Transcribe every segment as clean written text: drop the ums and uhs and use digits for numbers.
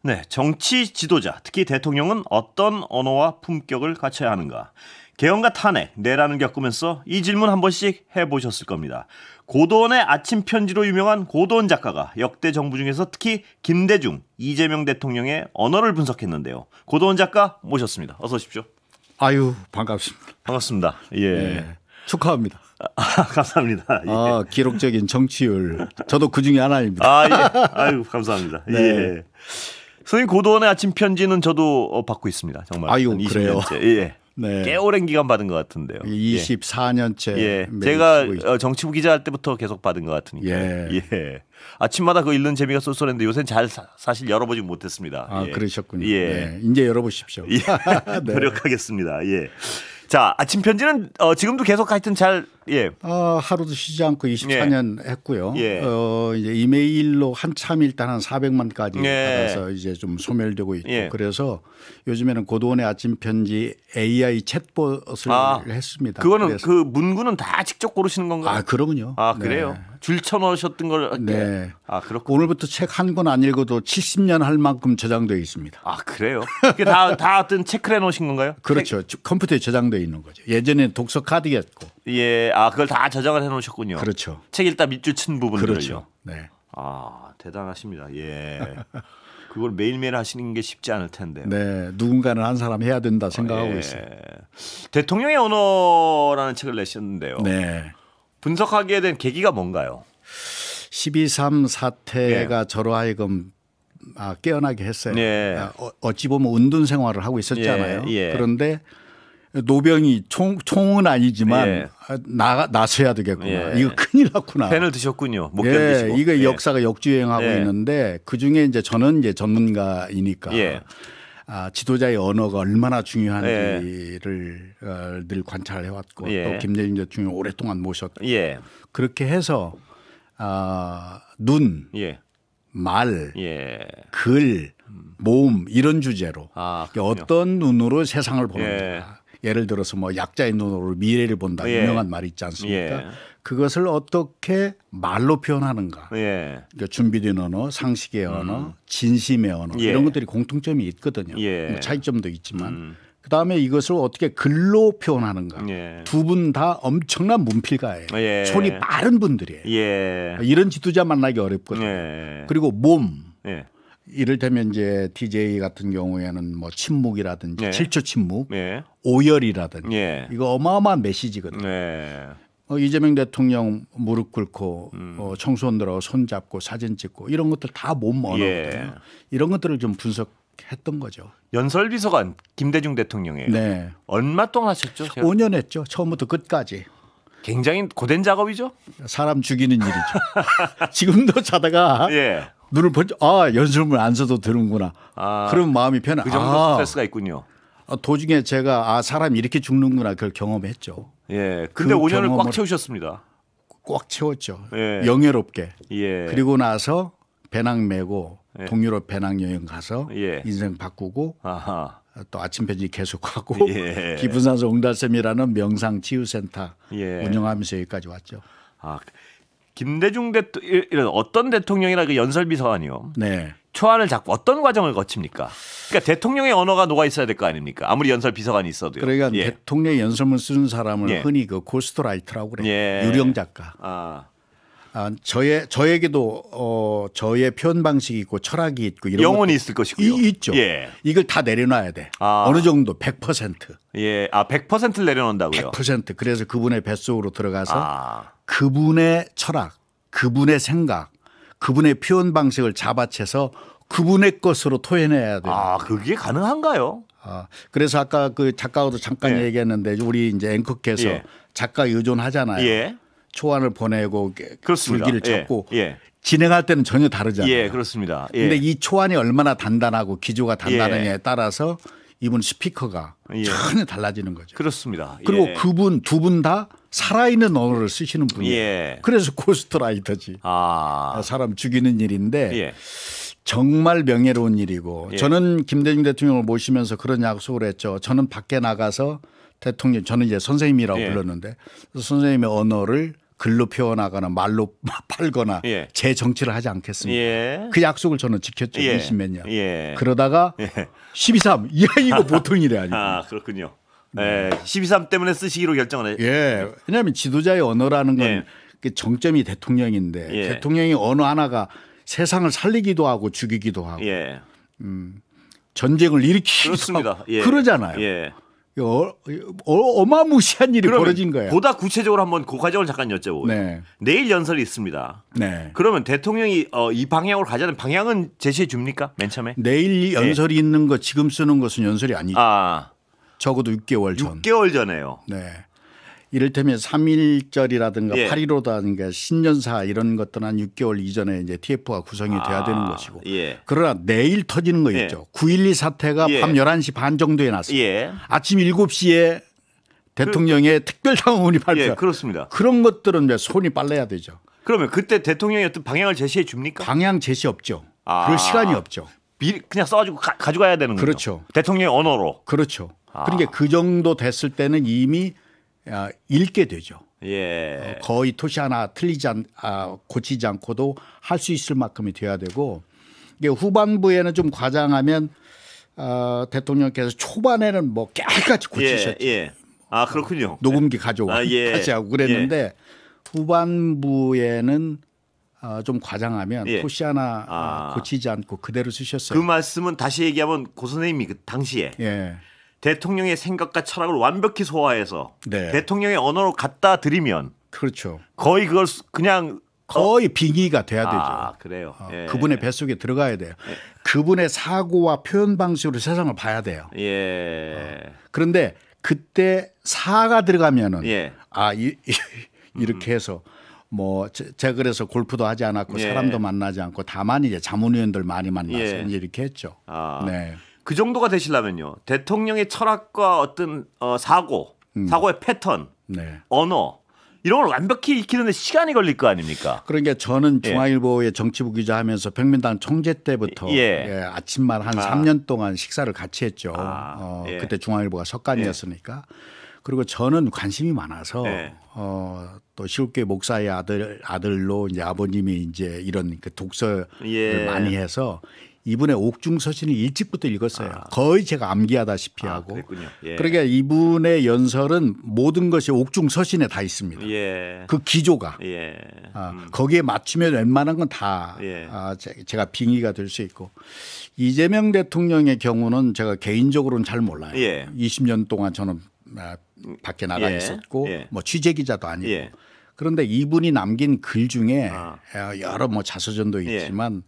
네, 정치 지도자, 특히 대통령은 어떤 언어와 품격을 갖춰야 하는가? 개헌과 탄핵, 내란을 겪으면서 이 질문 한 번씩 해보셨을 겁니다. 고도원의 아침 편지로 유명한 고도원 작가가 역대 정부 중에서 특히 김대중, 이재명 대통령의 언어를 분석했는데요. 고도원 작가 모셨습니다. 어서 오십시오. 아유, 반갑습니다. 반갑습니다. 예. 네, 축하합니다. 감사합니다. 예. 기록적인 정치율. 저도 그 중에 하나입니다. 예. 아유, 감사합니다. 네. 예. 선생님 고도원의 아침 편지는 저도 받고 있습니다. 정말. 아유, 그래요. 예. 네. 꽤 오랜 기간 받은 것 같은데요. 24년째. 예. 제가 정치부 기자할 때부터 계속 받은 것 같으니까. 예. 아침마다 그거 읽는 재미가 쏠쏠했는데 요새는 잘 사실 열어보지 못했습니다. 아, 예. 그러셨군요. 예. 네. 이제 열어보십시오. 예. 네. 노력하겠습니다. 예. 자, 아침 편지는 지금도 계속 하여튼 잘 예. 하루도 쉬지 않고 24년 했고요. 예. 이제 이메일로 한참 일단 한 400만까지 예. 받아서 이제 좀 소멸되고 있고 예. 그래서 요즘에는 고도원의 아침 편지 AI 챗봇을 했습니다. 그거는 그래서. 그 문구는 다 직접 고르시는 건가요? 그러군요. 아, 그래요? 네. 줄 쳐놓으셨던 걸. 네. 아, 그렇군요. 오늘부터 책 한 권 안 읽어도 70년 할 만큼 저장되어 있습니다. 아, 그래요? 이게 다 어떤 체크를 해놓으신 건가요? 그렇죠. 컴퓨터에 저장되어 있는 거죠. 예전에 독서 카드였고. 예, 그걸 다 저장을 해놓으셨군요. 그렇죠. 책 읽다 밑줄 친 부분들을요. 그렇죠. 네. 아, 대단하십니다. 예. 그걸 매일매일 하시는 게 쉽지 않을 텐데요. 네, 누군가는 한 사람 해야 된다 생각하고 있어요. 대통령의 언어라는 책을 내셨는데요. 네. 분석하게 된 계기가 뭔가요? 12.3 사태가 저로 하여금 깨어나게 했어요. 예. 어찌 보면 은둔 생활을 하고 있었잖아요. 예. 그런데 노병이 총은 아니지만 예. 나서야 되겠구나. 예. 이거 큰일 났구나. 펜을 드셨군요. 못 견디시고. 이거 역사가 역주행하고 예. 있는데 그중에 이제 저는 이제 전문가이니까 예. 지도자의 언어가 얼마나 중요한지를 늘 관찰해 왔고 예. 또 김대중 대통령 오랫동안 모셨고 예. 그렇게 해서 눈, 예. 말, 예. 글, 몸 이런 주제로 그렇군요. 어떤 눈으로 세상을 보는가. 예. 예를 들어서 뭐 약자의 눈으로 미래를 본다 예. 유명한 말이 있지 않습니까? 예. 그것을 어떻게 말로 표현하는,가 예. 그러니까 준비된 언어, 상식의 언어, 진심의 언어 예. 이런 것들이 공통점이 있거든요. 예. 뭐 차이점도 있지만 그다음에 이것을 어떻게 글로 표현하는가. 예. 두 분 다 엄청난 문필가예요. 예. 손이 빠른 분들이에요. 예. 이런 지도자 만나기 어렵거든요. 예. 그리고 몸. 예. 이를테면 이제 DJ 같은 경우에는 뭐 침묵이라든지 예. 7초 침묵, 예. 오열이라든지 예. 이거 어마어마한 메시지거든요. 예. 이재명 대통령 무릎 꿇고 청소년들하고 손잡고 사진 찍고 이런 것들 다 몸 언어거든요. 예. 이런 것들을 좀 분석했던 거죠. 연설비서관 김대중 대통령이에요. 네. 얼마 동안 하셨죠? 제가 5년 했죠. 처음부터 끝까지. 굉장히 고된 작업이죠. 사람 죽이는 일이죠. 지금도 자다가 예. 눈을 번쩍 연설문 안 써도 되는구나. 그런 마음이 편해. 그 정도 스트레스가 있군요. 도중에 제가 사람이 이렇게 죽는구나 그걸 경험했죠. 예. 근데 그 5년을 꽉 경험을- 채우셨습니다. 꽉 채웠죠. 예. 영예롭게. 예. 그리고 나서 배낭 메고 예. 동유럽 배낭 여행 가서 예. 인생 바꾸고 아하. 또 아침 편지 계속하고 예. 기분산소 응달샘이라는 명상 치유센터 예. 운영하면서 여기까지 왔죠. 김대중 이런 어떤 대통령이나 그 연설비서관이요. 네. 초안을 잡고 어떤 과정을 거칩니까? 그러니까 대통령의 언어가 녹아 있어야 될 거 아닙니까? 아무리 연설비서관이 있어도요. 그러니까 예. 대통령 연설문 쓰는 사람을 예. 흔히 그 고스트라이터라고 그래요. 예. 유령 작가. 저에게도 저의 표현 방식이 있고 철학이 있고 이런 영혼이 것도 있을 것이고요. 있죠. 예. 이걸 다 내려놔야 돼. 어느 정도 100%. 예. 100%를 내려놓는다고요. 100%. 그래서 그분의 뱃속으로 들어가서 아. 그분의 철학, 그분의 생각, 그분의 표현 방식을 잡아채서 그분의 것으로 토해내야 돼요. 그게 가능한가요? 그래서 아까 그 작가하고도 잠깐 예. 얘기했는데 우리 이제 앵커께서 예. 작가 의존하잖아요. 예. 초안을 보내고 그렇습니다. 줄기를 잡고 예. 진행할 때는 전혀 다르잖아요. 예, 그렇습니다. 예. 근데 이 초안이 얼마나 단단하고 기조가 단단하냐에 예. 따라서 이분 스피커가 예. 전혀 달라지는 거죠. 그렇습니다. 그리고 예. 그분 두 분 다 살아있는 언어를 쓰시는 분이에요. 예. 그래서 고스트라이터지. 사람 죽이는 일인데 예. 정말 명예로운 일이고 예. 저는 김대중 대통령을 모시면서 그런 약속을 했죠. 저는 밖에 나가서 대통령 저는 이제 선생님이라고 예. 불렀는데 선생님의 언어를 글로 표현하거나 말로 팔거나 예. 제 정치를 하지 않겠습니다. 예. 그 약속을 저는 지켰죠. 예. 20몇 년. 예. 그러다가 예. 12.3 이야 이거 보통 일이 아니고. 아, 그렇군요. 예. 12.3 때문에 쓰시기로 결정을 했. 예. 왜냐하면 지도자의 언어라는 건 예. 그 정점이 대통령인데 예. 대통령의 언어 하나가 세상을 살리기도 하고 죽이기도 하고 예. 전쟁을 일으키기도 그렇습니다. 하고 예. 그러잖아요. 예. 어마무시한 일이 그러면 벌어진 거예요. 보다 구체적으로 한번 그 과정을 잠깐 여쭤보고요. 네. 내일 연설이 있습니다. 네. 그러면 대통령이 이 방향으로 가자는 방향은 제시해 줍니까? 맨 처음에? 내일 연설이 있는 거 지금 쓰는 것은 연설이 아니죠. 아, 적어도 6개월 전. 6개월 전에요. 네. 이를테면 3.1절이라든가 예. 8.15라든가 신년사 이런 것들은 한 6개월 이전에 이제 TF가 구성이 돼야 되는 것이고. 예. 그러나 내일 터지는 거 예. 있죠. 9.12 사태가 예. 밤 11시 반 정도에 났어요. 예. 아침 7시에 대통령의 특별당원이 발표. 예, 그렇습니다. 그런 것들은 이제 손이 빨라야 되죠. 그러면 그때 대통령이 어떤 방향을 제시해 줍니까? 방향 제시 없죠. 아. 그럴 시간이 없죠. 미리 그냥 써가지고 가져가야 되는 거죠. 그렇죠. 대통령의 언어로. 그렇죠. 그러니까 그 정도 됐을 때는 이미 읽게 되죠. 예. 거의 토시 하나 고치지 않고도 할 수 있을 만큼이 돼야 되고 이게 후반부에는 좀 과장하면 대통령께서 초반에는 뭐 깨알같이 고치셨죠. 예. 예. 아, 그렇군요. 녹음기 가져와 예. 다시 하고 그랬는데 후반부에는 좀 과장하면 예. 토시 하나 고치지 않고 그대로 쓰셨어요. 그 말씀은 다시 얘기하면 고 선생님이 그 당시에 예. 대통령의 생각과 철학을 완벽히 소화해서 네. 대통령의 언어로 갖다 드리면 그렇죠. 거의 그걸 그냥 거의 빙의가 돼야 되죠. 아, 그래요. 예. 그분의 뱃속에 들어가야 돼요. 그분의 사고와 표현 방식으로 세상을 봐야 돼요. 예. 그런데 그때 사가 들어가면은 예. 이렇게 해서 뭐 제가 그래서 골프도 하지 않았고 예. 사람도 만나지 않고 다만 이제 자문위원들 많이 만나서 예. 이제 이렇게 했죠. 아. 네. 그 정도가 되시려면요. 대통령의 철학과 어떤 사고의 패턴, 네. 언어 이런 걸 완벽히 익히는데 시간이 걸릴 거 아닙니까? 그러니까 저는 중앙일보의 정치부 기자하면서 백민당 총재 때부터 예. 아침만 한 3년 동안 식사를 같이 했죠. 예. 그때 중앙일보가 석간이었으니까. 그리고 저는 관심이 많아서 예. 또 시국교회 목사의 아들로 이제 아버님이 이제 이런 그 독서를 예. 많이 해서 이분의 옥중서신을 일찍부터 읽었어요. 거의 제가 암기하다시피 하고. 그랬군요. 예. 그러니까 이분의 연설은 모든 것이 옥중서신에 다 있습니다. 예. 그 기조가. 예. 거기에 맞추면 웬만한 건 다 예. 제가 빙의가 될 수 있고. 이재명 대통령의 경우는 제가 개인적으로는 잘 몰라요. 예. 20년 동안 저는 밖에 나가 예. 있었고 예. 뭐 취재 기자도 아니고. 예. 그런데 이분이 남긴 글 중에 여러 뭐 자서전도 예. 있지만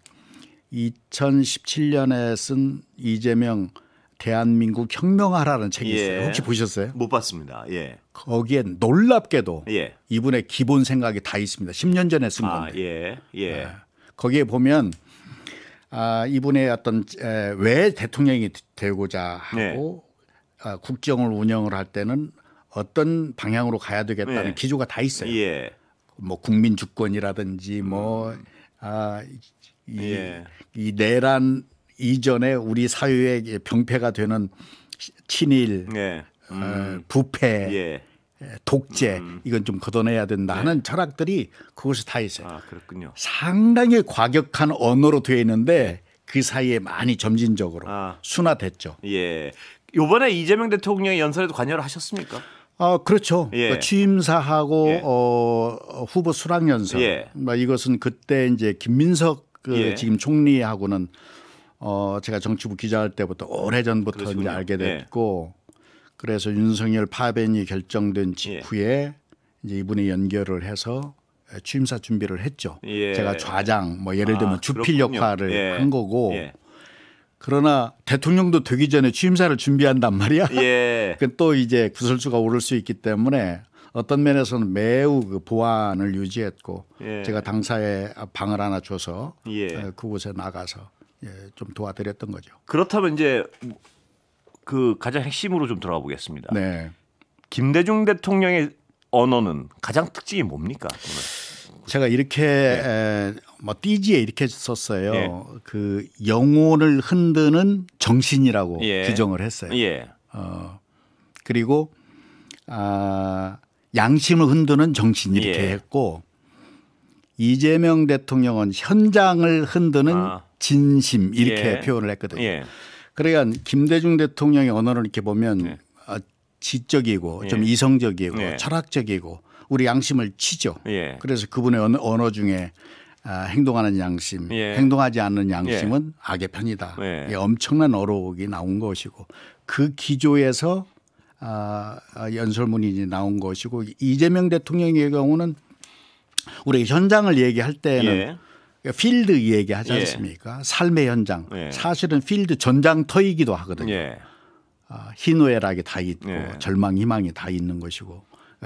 2017년에 쓴 이재명 대한민국 혁명하라는 책이 있어요. 예. 혹시 보셨어요? 못 봤습니다. 예. 거기에 놀랍게도 예. 이분의 기본 생각이 다 있습니다. 10년 전에 쓴 아, 건데. 예. 예. 거기에 보면 이분의 어떤 왜 대통령이 되고자 하고 국정을 운영을 할 때는 어떤 방향으로 가야 되겠다는 예. 기조가 다 있어요. 예. 뭐 국민 주권이라든지 뭐 예. 이 내란 이전에 우리 사회의 병폐가 되는 친일, 예. 부패, 예. 독재 이건 좀 걷어내야 된다 하는 철학들이 그것에 다 있어요. 아, 그렇군요. 상당히 과격한 언어로 되어 있는데 그 사이에 많이 점진적으로 순화됐죠. 예. 요번에 이재명 대통령의 연설에도 관여를 하셨습니까? 그렇죠. 예. 취임사하고 예. 후보 수락연설. 예. 이것은 그때 이제 김민석 예. 지금 총리하고는 제가 정치부 기자할 때부터 오래전부터 그러시군요. 이제 알게 됐고 그래서 윤석열 파변이 결정된 직후에 이제 이분이 연결을 해서 취임사 준비를 했죠. 예. 제가 좌장 뭐 예를 들면 주필 그렇군요. 역할을 예. 한 거고 예. 그러나 대통령도 되기 전에 취임사를 준비한단 말이야. 예. 또 이제 구설수가 오를 수 있기 때문에 어떤 면에서는 매우 그 보안을 유지했고 예. 제가 당사에 방을 하나 줘서 예. 그곳에 나가서 좀 도와드렸던 거죠. 그렇다면 이제 그 가장 핵심으로 좀 들어가 보겠습니다. 네. 김대중 대통령의 언어는 가장 특징이 뭡니까? 제가 이렇게 뭐 띠지에 이렇게 썼어요. 예. 그 영혼을 흔드는 정신이라고 예. 규정을 했어요. 예. 그리고 양심을 흔드는 정신 이렇게 예. 했고 이재명 대통령은 현장을 흔드는 진심 이렇게 예. 표현을 했거든요. 예. 그러니까 김대중 대통령의 언어를 이렇게 보면 예. 지적이고 예. 좀 이성적이고 예. 철학적이고 우리 양심을 치죠. 예. 그래서 그분의 언어 중에 행동하는 양심, 예. 행동하지 않는 양심은 악의 편이다. 예. 이게 엄청난 어록이 나온 것이고 그 기조에서 연설문이 나온 것이고 이재명 대통령의 경우는 우리 현장을 얘기할 때는 예. 필드 얘기하지 예. 않습니까? 삶의 현장. 예. 사실은 필드 전장터이기도 하거든요. 예. 희노애락이 다 있고 예. 절망 희망이 다 있는 것이고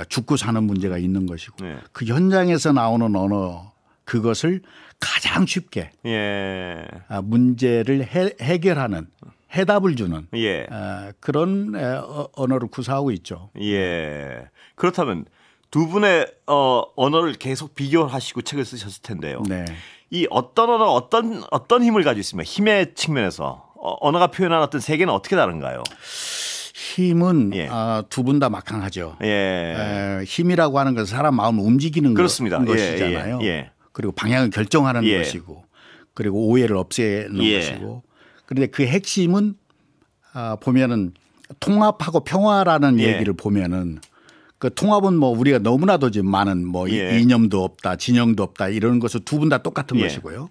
죽고 사는 문제가 있는 것이고 예. 그 현장에서 나오는 언어 그것을 가장 쉽게 예. 문제를 해결하는 해답을 주는 예. 그런 언어를 구사하고 있죠. 예. 그렇다면 두 분의 언어를 계속 비교하시고 책을 쓰셨을 텐데요. 네. 이 어떤 언어 어떤 힘을 가지고 있습니까? 힘의 측면에서 언어가 표현하는 어떤 세계는 어떻게 다른가요? 힘은 예. 두 분 다 막강하죠. 예. 힘이라고 하는 것은 사람 마음을 움직이는 그렇습니다. 것이잖아요. 예. 예. 그리고 방향을 결정하는 예. 것이고 그리고 오해를 없애는 예. 것이고 그런데 그 핵심은 보면은 통합하고 평화라는 예. 얘기를 보면은 그 통합은 뭐 우리가 너무나도 지금 많은 뭐 예. 이념도 없다 진영도 없다 이런 것은 두 분 다 똑같은 예. 것이고요.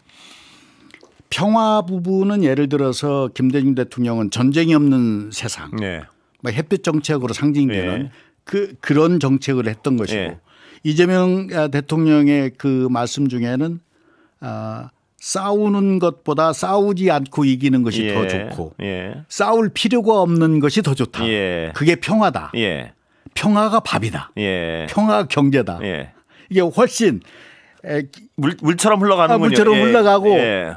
평화 부분은 예를 들어서 김대중 대통령은 전쟁이 없는 세상 예. 뭐 햇빛 정책으로 상징되는 예. 그런 정책을 했던 것이고 예. 이재명 대통령의 그 말씀 중에는 싸우는 것보다 싸우지 않고 이기는 것이 예. 더 좋고 예. 싸울 필요가 없는 것이 더 좋다. 예. 그게 평화다. 예. 평화가 밥이다. 예. 평화가 경제다. 예. 이게 훨씬 물처럼 흘러가는군요. 물처럼 예. 흘러가고 예.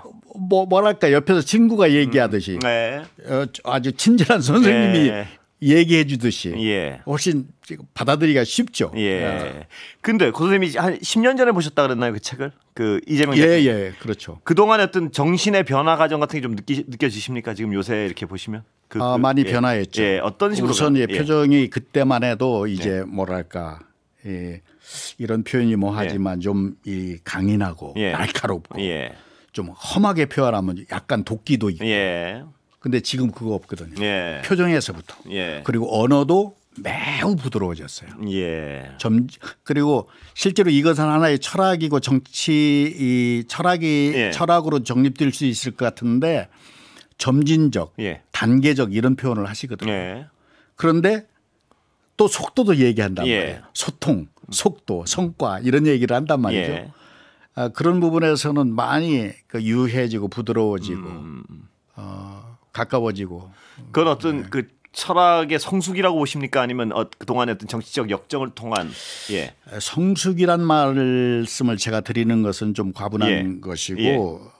뭐랄까 옆에서 친구가 얘기하듯이 네. 아주 친절한 선생님이 예. 얘기해 주듯이 예. 훨씬 예. 받아들이기가 쉽죠. 근데 고 선생님이 한 10년 전에 보셨다 그랬나요? 그 책을? 그 이재명 예, 대통령. 예, 그렇죠. 그동안의 어떤 정신의 변화 과정 같은 게 좀 느껴지십니까? 지금 요새 이렇게 보시면? 많이 예. 변화했죠. 예. 어떤 식으로? 우선 예. 표정이 그때만 해도 이제 뭐랄까 이런 표현이 뭐 하지만 좀 강인하고 예. 날카롭고 예. 좀 험하게 표현하면 약간 도끼도 있고. 예. 근데 지금 그거 없거든요. 예. 표정에서부터. 예. 그리고 언어도 매우 부드러워졌어요. 예. 그리고 실제로 이것은 하나의 철학이고 예. 철학으로 정립될 수 있을 것 같은데 점진적, 예. 단계적 이런 표현을 하시거든요. 예. 그런데 또 속도도 얘기한단 예. 말이에요. 소통, 속도, 성과 이런 얘기를 한단 말이죠. 예. 그런 부분에서는 많이 유해지고 부드러워지고 가까워지고. 그건 어떤 그 철학의 성숙이라고 보십니까? 아니면 그동안의 어떤 정치적 역정을 통한 예. 성숙이란 말씀을 제가 드리는 것은 좀 과분한 예. 것이고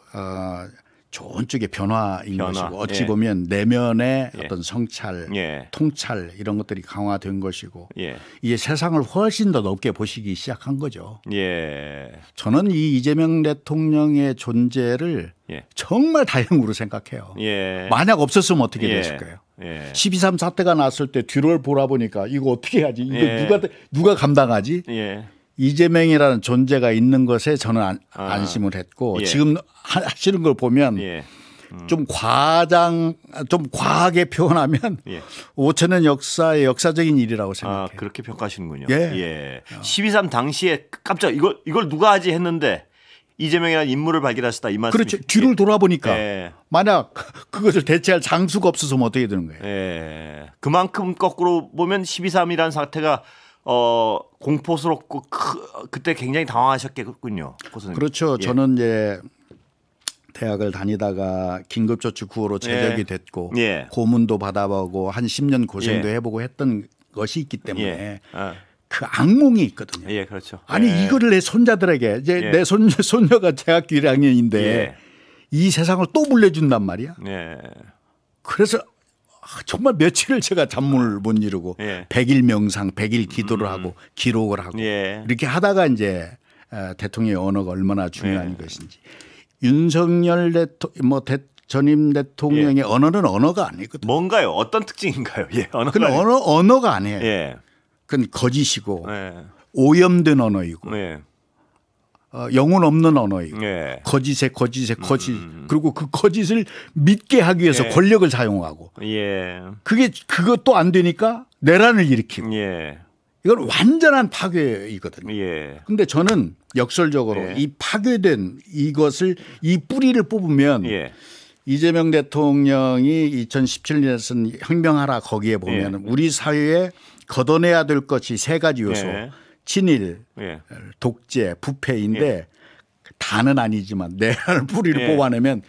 좋은 쪽의 변화인 것이고 어찌 예. 보면 내면의 예. 어떤 성찰, 예. 통찰 이런 것들이 강화된 것이고 예. 이게 세상을 훨씬 더 넓게 보시기 시작한 거죠. 예. 저는 이 이재명 대통령의 존재를 예. 정말 다행으로 생각해요. 예. 만약 없었으면 어떻게 예. 됐을까요? 예. 12.3 사태가 났을 때 뒤를 돌아보니까 이거 어떻게 하지? 이거 예. 누가 감당하지? 예. 이재명이라는 존재가 있는 것에 저는 안심을 했고 예. 지금 하시는 걸 보면 예. 좀 과하게 표현하면 예. 5천년 역사의 역사적인 일이라고 생각해요. 그렇게 평가하시는군요. 예. 예. 12.3 당시에 깜짝 이걸 누가 하지 했는데 이재명이라는 인물을 발견하셨다 이 말씀. 그렇죠. 뒤를 돌아보니까 예. 만약 그것을 대체할 장수가 없었으면 어떻게 되는 거예요? 예. 그만큼 거꾸로 보면 12.3이라는 사태가 공포스럽고 그때 굉장히 당황하셨겠군요. 그렇죠. 예. 저는 이제 대학을 다니다가 긴급조치 구호로 제적이 됐고 예. 고문도 받아보고 한 10년 고생도 예. 해보고 했던 것이 있기 때문에 예. 그 악몽이 있거든요. 예, 그렇죠. 아니 예. 이거를 내 손자들에게 이제 예. 내 손녀가 대학교 1학년인데 예. 이 세상을 또 물려준단 말이야. 예. 그래서 정말 며칠을 제가 잠을 못 이루고 예. 100일 명상, 100일 기도를 하고 기록을 하고 예. 이렇게 하다가 이제 대통령의 언어가 얼마나 중요한 것인지 윤석열 전임 대통령의 언어는 언어가 아니거든요. 뭔가요? 어떤 특징인가요? 예. 그건 언어가 아니에요. 예. 그건 거짓이고 네. 오염된 언어이고 네. 영혼 없는 언어이고 네. 거짓 그리고 그 거짓을 믿게 하기 위해서 예. 권력을 사용하고 예. 그것도 안 되니까 내란을 일으키고 예. 이건 완전한 파괴이거든요. 예. 근데 저는 역설적으로 예. 이 파괴된 이것을 이 뿌리를 뽑으면 예. 이재명 대통령이 2017년에 쓴 혁명하라 거기에 보면 우리 사회에 걷어내야 될 것이 세 가지 요소. 예. 친일, 예. 독재, 부패인데 다는 아니지만 내란을 뿌리를 예. 뽑아내면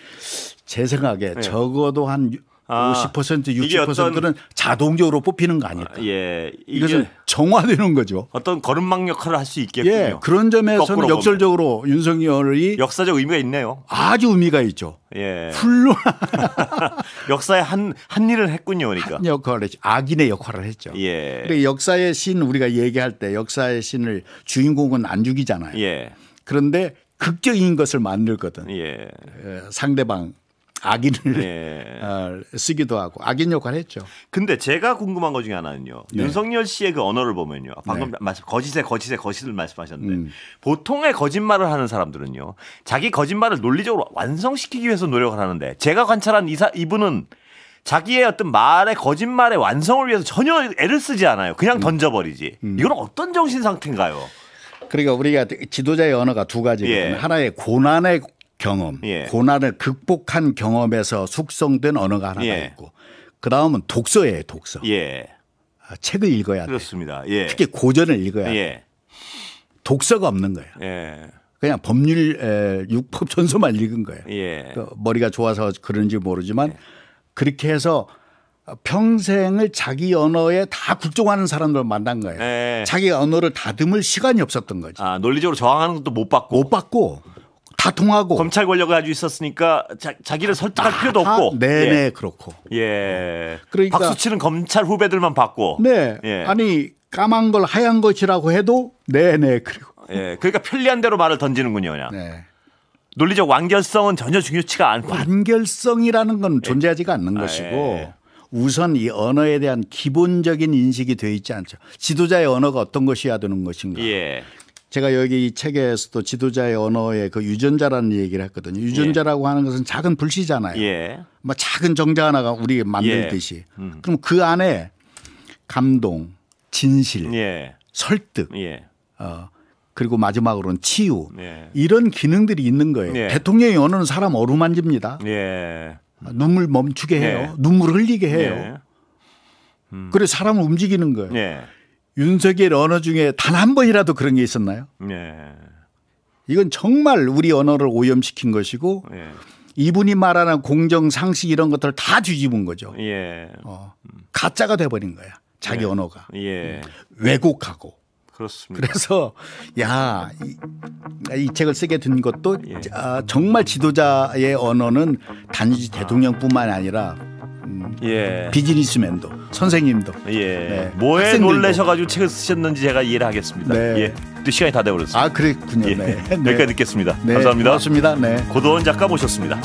제 생각에 적어도 한 50%, 이게 60%는 자동적으로 뽑히는 거 아닐까. 예. 이것은 정화되는 거죠. 어떤 거름망 역할을 할 수 있겠군요. 예, 그런 점에서는 거꾸로 역설적으로 윤석열이 역사적 의미가 있네요. 아주 의미가 있죠. 예. 훌륭한 역사에 한 일을 했군요, 그러니까. 역할을 했죠. 악인의 역할을 했죠. 예. 근데 역사의 신 우리가 얘기할 때 역사의 신을 주인공은 안 죽이잖아요. 예. 그런데 극적인 것을 만들거든. 예. 상대방 악인을 예. 쓰기도 하고 악인 역할을 했죠. 근데 제가 궁금한 것 중에 하나는요. 네. 윤석열 씨의 그 언어를 보면요. 방금 거짓을 말씀하셨는데 보통의 거짓말을 하는 사람들은요. 자기 거짓말을 논리적으로 완성시키기 위해서 노력을 하는데 제가 관찰한 이분은 자기의 어떤 거짓말의 완성을 위해서 전혀 애를 쓰지 않아요. 그냥 던져버리지. 이건 어떤 정신 상태인가요? 그러니까 우리가 지도자의 언어가 두 가지거든요. 예. 하나의 고난의 경험, 예. 고난을 극복한 경험에서 숙성된 언어가 하나가 예. 있고 그다음은 독서예요. 독서. 예. 책을 읽어야 돼. 그렇습니다. 예. 특히 고전을 읽어야 돼. 예. 독서가 없는 거예요. 예. 그냥 법률 육법 전서만 읽은 거예요. 예. 머리가 좋아서 그런지 모르지만 그렇게 해서 평생을 자기 언어에 다 국종하는 사람들 만난 거예요. 예. 자기 언어를 다듬을 시간이 없었던 거지. 아, 논리적으로 저항하는 것도 못 받고. 못 받고 다 통하고. 검찰 권력을 가지고 있었으니까 자기를 설득할 필요도 없고. 네네 예. 그렇고. 예. 그러니까 박수 치는 검찰 후배들만 받고. 네. 예. 아니 까만 걸 하얀 것이라고 해도 네네 그리고. 예. 그러니까 편리한 대로 말을 던지는군요, 그냥. 네. 논리적 완결성은 전혀 중요치가 않고. 완결성이라는 건 존재하지가 않는 것이고 예. 우선 이 언어에 대한 기본적인 인식이 되어 있지 않죠. 지도자의 언어가 어떤 것이어야 되는 것인가. 예. 제가 여기 이 책에서도 지도자의 언어의 그 유전자라는 얘기를 했거든요. 유전자라고 하는 것은 작은 불씨잖아요. 예. 뭐 작은 정자 하나가 우리 만들듯이. 그럼 그 안에 감동, 진실, 예. 설득, 예. 그리고 마지막으로는 치유 예. 이런 기능들이 있는 거예요. 예. 대통령의 언어는 사람 어루만집니다. 예. 눈물 멈추게 해요. 예. 눈물 흘리게 해요. 예. 그래서 사람을 움직이는 거예요. 예. 윤석열 언어 중에 단 한 번이라도 그런 게 있었나요? 예. 이건 정말 우리 언어를 오염시킨 것이고 예. 이분이 말하는 공정, 상식 이런 것들을 다 뒤집은 거죠. 예. 가짜가 돼버린 거야. 자기 언어가. 예. 왜곡하고. 그렇습니다. 그래서 이 책을 쓰게 된 것도 정말 지도자의 언어는 단지 대통령뿐만 아니라 예. 비즈니스맨도 선생님도 예. 네. 뭐에 학생들도. 놀라셔가지고 책을 쓰셨는지 제가 이해를 하겠습니다. 네. 예. 또 시간이 다 돼버렸습니다. 아 그랬군요. 예. 네. 여기까지 듣겠습니다. 네. 감사합니다. 고맙습니다. 네. 고도원 작가 모셨습니다.